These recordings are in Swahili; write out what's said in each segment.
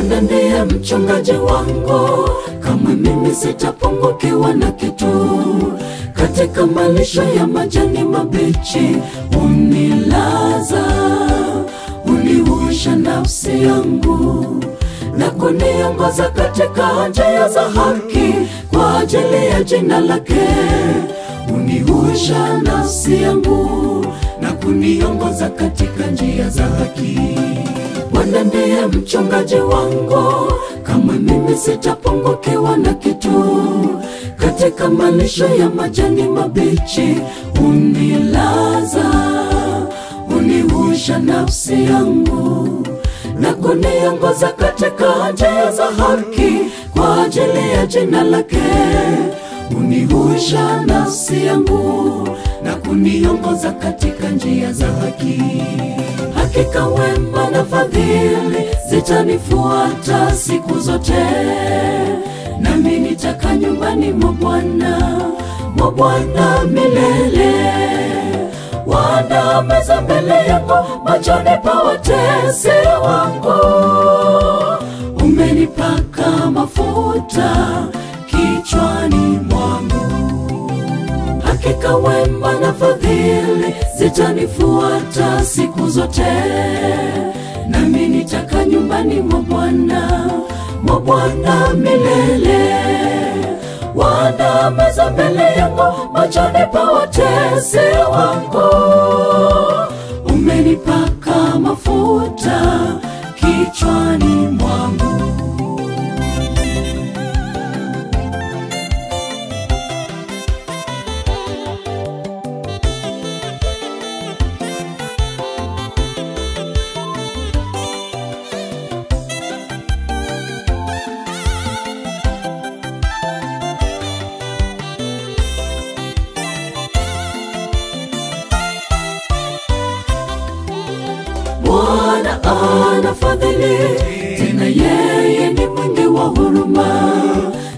Bwana ndiye mchungaji wangu, kama mimi sitapungukiwa na kitu. Katika malisho ya majani mabichi unilaza, unihuisha nafsi yangu na kuniongoza katika njia za haki kwa ajili ya jina lake. Unihuisha nafsi yangu na kuniongoza katika njia za haki. Bwana ndiye mchungaji wangu, kama mimi sitapungukiwa na kitu. Katika malisho ya majani mabichi unilaza, unihuisha nafsi yangu na kuniongoza katika njia za haki kwa ajili ya jina lake. Unihuisha nafsi yangu na kuniongoza katika njia za haki. Hakika wema na fadhili zitanifuata siku zote, nami nitakaa nyumbani mwa Bwana milele. Waandaa meza mbele yangu machoni pa watesi wangu. Umenipaka mafuta kichwani mwangu. Hakika wema na fadhili zitanifuata siku zote, nami nitakaa nyumbani mwa Bwana milele. Waandaa meza mbele yangu machoni pa watesi wangu. Umenipaka mafuta kichwani mwangu. Bwana anafadhili, tena yeye ni mwingi wa huruma.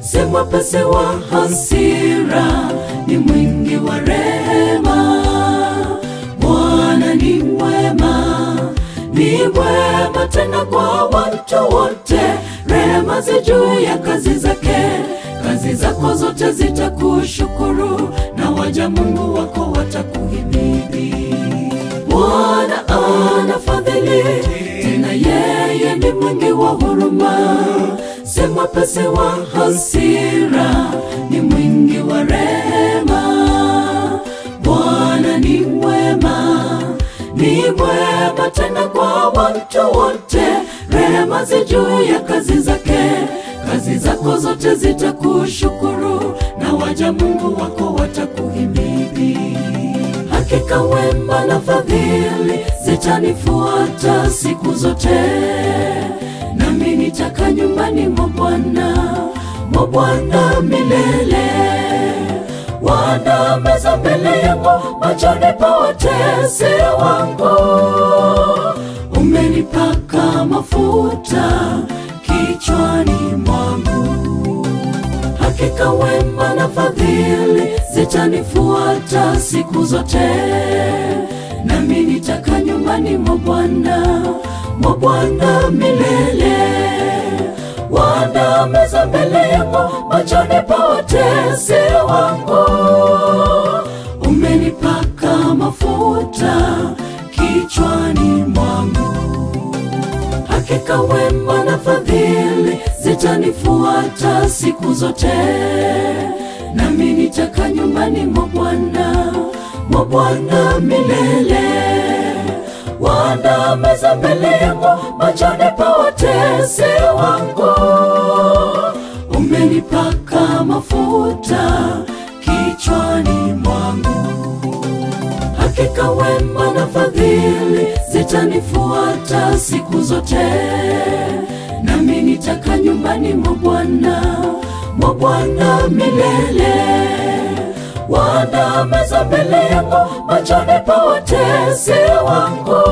Si mwepesi wa hasira, ni mwingi wa rehema. Bwana ni mwema, ni mwema tena kwa watu wote. Rehema zi juu ya kazi zake, kazi zako zote zitakushukuru, na waja Mungu wako watakuhimidi. Bwana anafadhili, tena yeye ni mwingi wa huruma. Si mwepesi wa hasira, ni mwingi wa rehema. Bwana ni mwema, ni mwema tena kwa watu wote. Rehema zi juu ya kazi zake, kazi zako zote zitakushukuru, na waja Mungu wako watakuhimidi. Hakika wema na fadhili zitanifuata siku zote, nami nitakaa nyumbani mwa Bwana milele. Waandaa meza mbele yangu machoni pa watesi wangu. Umenipaka mafuta kichwani mwangu. Hakika wema na fadhili zitanifuata siku zote, nami nitakaa nyumbani mwa Bwana milele. Waandaa meza mbele yangu machoni pa watesi wangu. Umenipaka mafuta kichwani mwangu. Hakika wema na fadhili zitanifuata siku zote, nami nitakaa nyumbani mwa Bwana milele. Waandaa meza mbele yangu machoni pa watesi wangu. Umenipaka mafuta kichwani mwangu. Hakika wema na fadhili zitanifuata siku zote, nami nitakaa nyumbani mwa Bwana milele. Waandaa meza mbele yangu machoni pa watesi wangu.